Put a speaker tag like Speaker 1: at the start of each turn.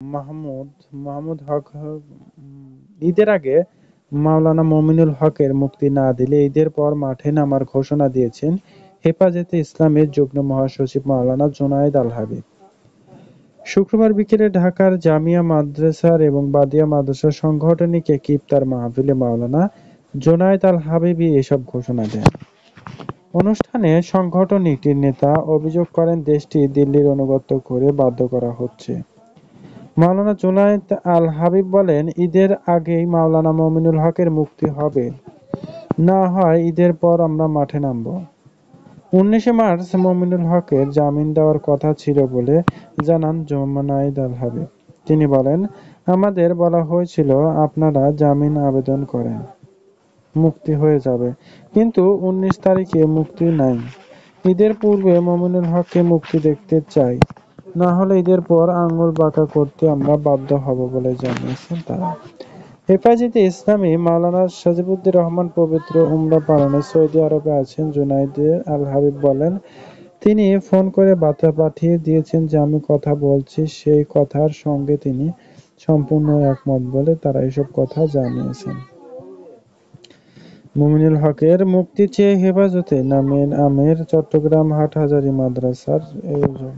Speaker 1: মাহমুদ মাহমুদ হক ঈদের আগে মাওলানা মমিনুল হকের মুক্তি না দিলে ঈদের পর মাঠে নামার ঘোষণা দিয়েছেন হেফাজতে ইসলামের যুগ্ম মহাসচিব মাওলানা জুনায়েদ আল হাবিব। শুক্রবার বিকেলে ঢাকার জামিয়া মাদ্রাসার এবং বাদিয়া মাদ্রাসার সাংগঠনিক এক ইফতার মাহফিলে মাওলানা জুনায়েদ আল হাবিবি এসব ঘোষণা দেন। অনুষ্ঠানে সংগঠনটির নেতা অভিযোগ করেন দেশটি দিল্লির আনুগত্য করে বাধ্য করা হচ্ছে। মাওলানা জুনায়েদ আল হাবিব বলেন, ঈদের আগেই মাওলানা মমিনুল হকের মুক্তি হবে, না হয় ঈদের পর আমরা মাঠে নামব। ১৯শে মার্চ মমিনুল হকের জামিন দেওয়ার কথা ছিল বলে জানান জুনায়েদ আল হাবিব। তিনি বলেন, আমাদের বলা হয়েছিল আপনারা জামিন আবেদন করেন, মুক্তি হয়ে যাবে, কিন্তু ১৯ তারিখে মুক্তি নাই। ঈদের পূর্বে মমিনুল হককে মুক্তি দেখতে চাই, না হলে ঈদের পর আঙুল বাঁকা করতে আমরা বাধ্য হব বলে জানিয়েছেন তারা। হেফাজতে ইসলামী মাওলানা সাজিবুদ্দিন রহমান পবিত্র উমরা পালনে সৌদি আরবে আছেন। জুনায়েদ আল হাবিব বলেন, তিনি ফোন করে বার্তা পাঠিয়ে দিয়েছেন যে আমি কথা বলছি, সেই কথার সঙ্গে তিনি সম্পূর্ণ একমত বলে তারা এসব কথা জানিয়েছেন। মুমিনুল হকের মুক্তি চেয়ে হেফাজতে আমের চট্টগ্রাম হাটহাজারী মাদ্রাসার আয়োজন।